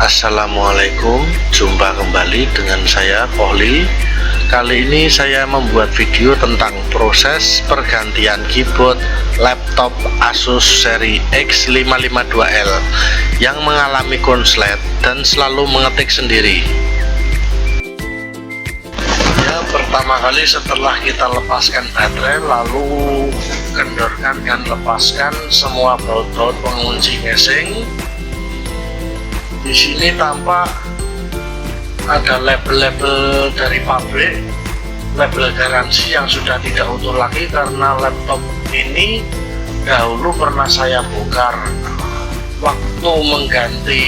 Assalamualaikum, jumpa kembali dengan saya Kohli. Kali ini saya membuat video tentang proses pergantian keyboard laptop Asus seri X552L yang mengalami konslet dan selalu mengetik sendiri. Ya, pertama kali setelah kita lepaskan baterai, lalu kendorkan dan lepaskan semua baut-baut pengunci casing. Di sini tampak ada label-label dari pabrik, label garansi yang sudah tidak utuh lagi karena laptop ini dahulu pernah saya bongkar waktu mengganti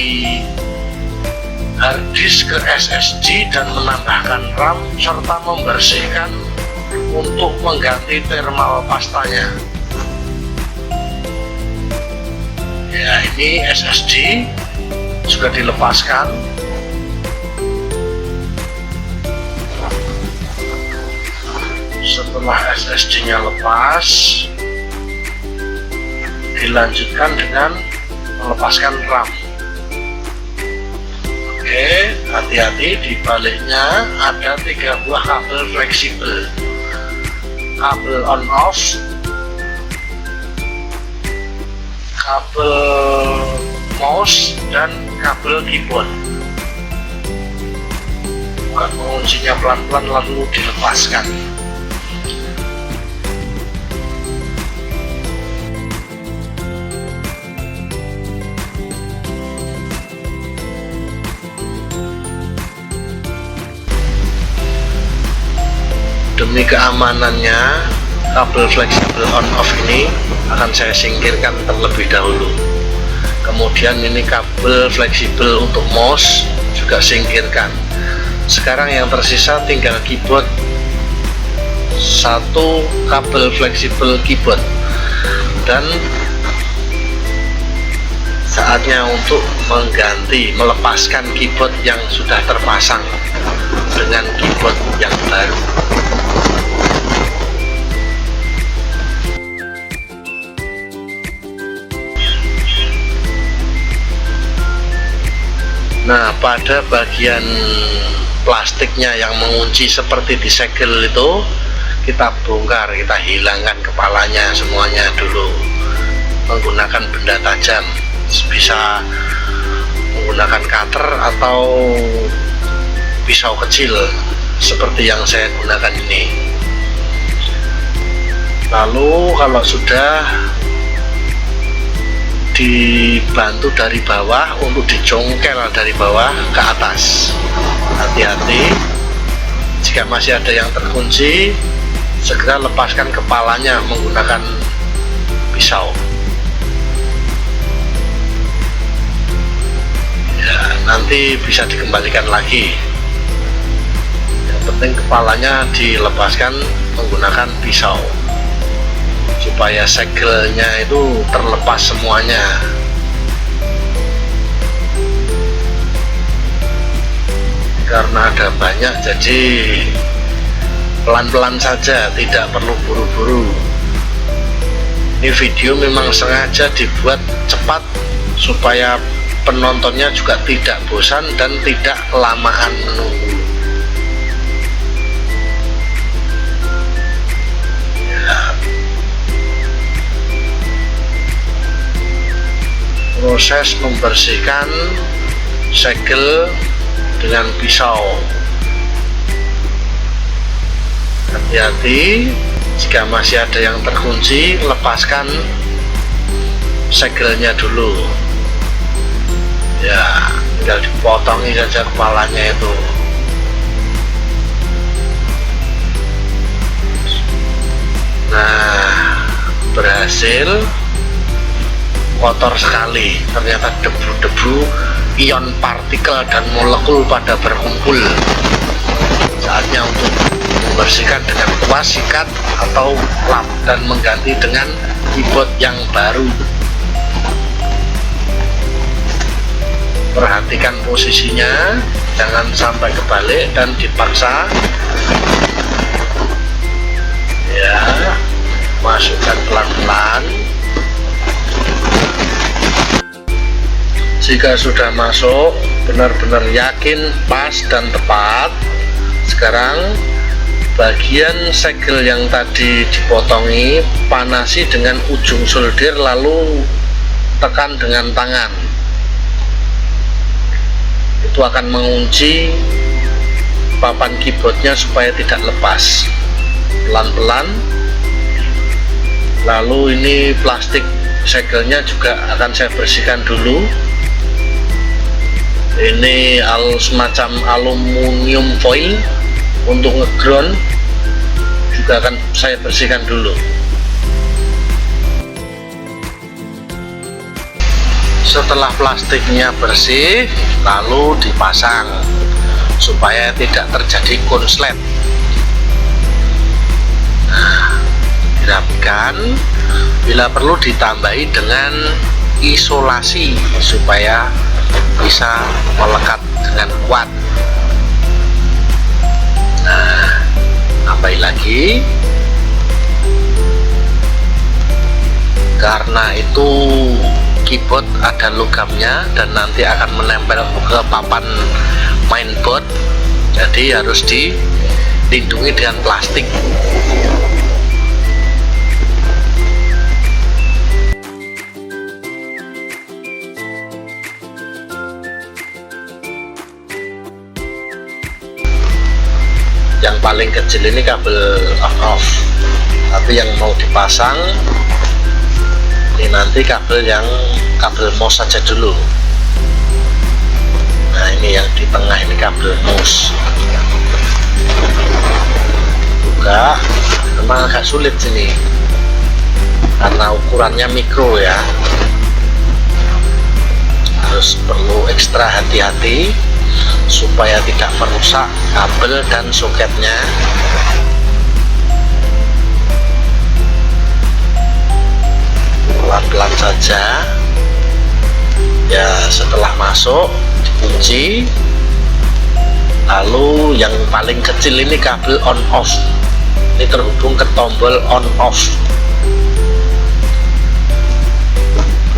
harddisk ke SSD dan menambahkan RAM serta membersihkan untuk mengganti thermal pastanya. Ya, ini SSD juga dilepaskan. Setelah SSD-nya lepas, dilanjutkan dengan melepaskan RAM. Oke, hati-hati, di baliknya ada 3 buah kabel fleksibel, kabel on off, kabel mouse, dan kabel keyboard. Buka penguncinya pelan-pelan lalu dilepaskan. Demi keamanannya, kabel fleksibel on off ini akan saya singkirkan terlebih dahulu. Kemudian ini kabel fleksibel untuk mouse juga singkirkan. Sekarang yang tersisa tinggal keyboard, 1 kabel fleksibel keyboard, dan saatnya untuk melepaskan keyboard yang sudah terpasang dengan keyboard yang baru. Nah, pada bagian plastiknya yang mengunci seperti disegel itu, kita bongkar, kita hilangkan kepalanya semuanya dulu menggunakan benda tajam. Bisa menggunakan cutter atau pisau kecil seperti yang saya gunakan ini. Lalu kalau sudah dibantu dari bawah untuk dicongkel dari bawah ke atas. Hati-hati, jika masih ada yang terkunci, segera lepaskan kepalanya menggunakan pisau. Ya, nanti bisa dikembalikan lagi. Yang penting kepalanya dilepaskan menggunakan pisau supaya segelnya itu terlepas semuanya. Karena ada banyak, jadi pelan-pelan saja, tidak perlu buru-buru. Ini video memang sengaja dibuat cepat supaya penontonnya juga tidak bosan dan tidak kelamaan menunggu. Proses membersihkan segel dengan pisau. Hati-hati, jika masih ada yang terkunci, lepaskan segelnya dulu. Ya, tinggal dipotongi saja kepalanya itu. Nah, berhasil. Kotor sekali, ternyata debu-debu, ion partikel dan molekul pada berkumpul. Saatnya untuk membersihkan dengan kuas, sikat, atau lap dan mengganti dengan keyboard yang baru. Perhatikan posisinya, jangan sampai kebalik dan dipaksa. Ya, masukkan pelan-pelan. Jika sudah masuk, benar-benar yakin pas dan tepat, sekarang bagian segel yang tadi dipotongi panasi dengan ujung solder, lalu tekan dengan tangan. Itu akan mengunci papan keyboardnya supaya tidak lepas. Pelan-pelan. Lalu ini plastik segelnya juga akan saya bersihkan dulu. Ini semacam aluminium foil untuk ngeground, juga akan saya bersihkan dulu. Setelah plastiknya bersih, lalu dipasang supaya tidak terjadi konslet. Nah, dirapikan, bila perlu ditambahi dengan isolasi supaya bisa melekat dengan kuat. Nah, tambahin lagi, karena itu keyboard ada logamnya dan nanti akan menempel ke papan mainboard, jadi harus dilindungi dengan plastik. Yang paling kecil ini kabel on-off, tapi yang mau dipasang ini nanti kabel mouse saja dulu. Nah, ini yang di tengah ini kabel mouse. Buka, memang agak sulit sini karena ukurannya mikro ya, harus perlu ekstra hati-hati supaya tidak merusak kabel dan soketnya. Pelan-pelan saja ya. Setelah masuk dikunci, lalu yang paling kecil ini kabel on off, ini terhubung ke tombol on off.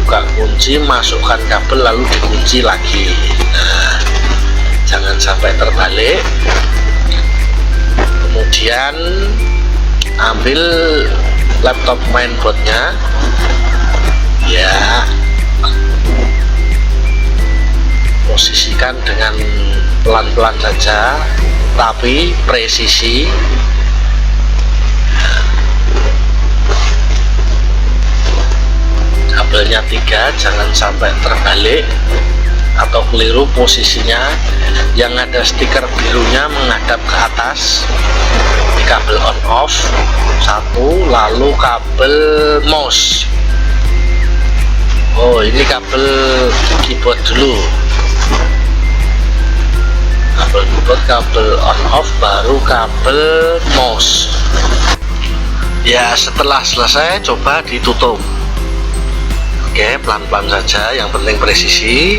Buka kunci, masukkan kabel, lalu dikunci lagi. Nah, jangan sampai terbalik. Kemudian ambil laptop mainboardnya ya, posisikan dengan pelan-pelan saja tapi presisi. Kabelnya 3, jangan sampai terbalik atau keliru posisinya. Yang ada stiker birunya menghadap ke atas, di kabel on off 1, lalu kabel mouse. Oh, ini kabel keyboard dulu, kabel keyboard, kabel on off, baru kabel mouse. Ya, setelah selesai coba ditutup. Oke, pelan-pelan saja, yang penting presisi.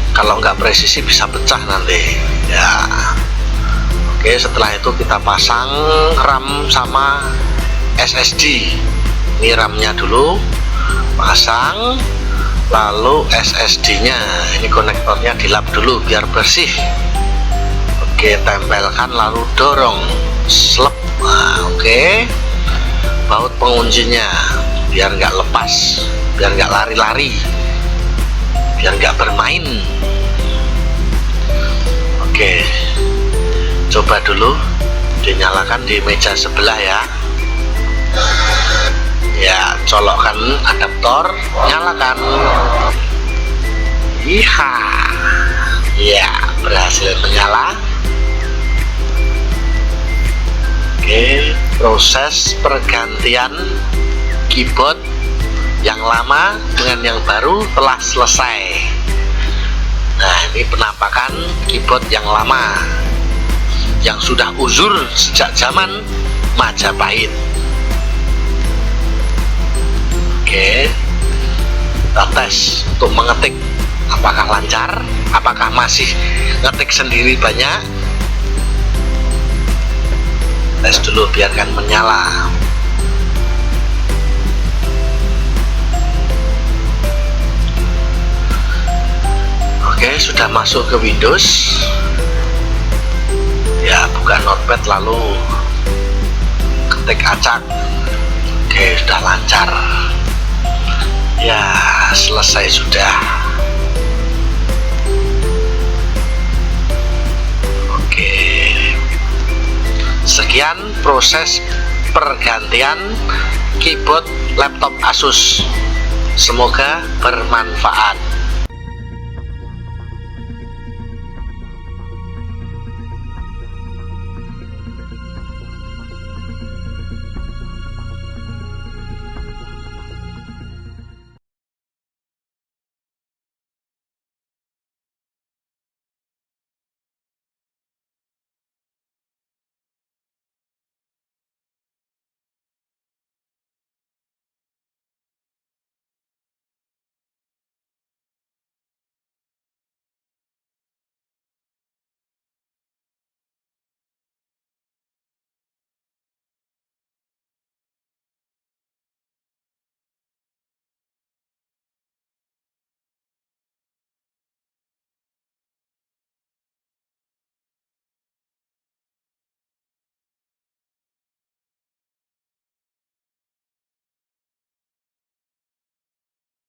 Kalau nggak presisi bisa pecah nanti ya. Oke, setelah itu kita pasang RAM sama SSD. Ini RAM-nya dulu pasang, lalu SSD nya ini konektornya dilap dulu biar bersih. Oke, tempelkan lalu dorong slep. Nah, oke, baut penguncinya biar nggak lepas, biar nggak lari-lari, biar nggak bermain. Oke, coba dulu dinyalakan di meja sebelah ya. Ya, colokkan adaptor, nyalakan. Iya, ya, berhasil menyala. Oke, proses pergantian keyboard yang lama dengan yang baru telah selesai. Nah, ini penampakan keyboard yang lama yang sudah uzur sejak zaman Majapahit. Oke, kita tes untuk mengetik apakah lancar, apakah masih ngetik sendiri banyak. Tes dulu, biarkan menyala. sudah masuk ke Windows ya, buka notepad lalu ketik acak. Oke, sudah lancar ya, selesai sudah. Oke, sekian proses pergantian keyboard laptop Asus, semoga bermanfaat.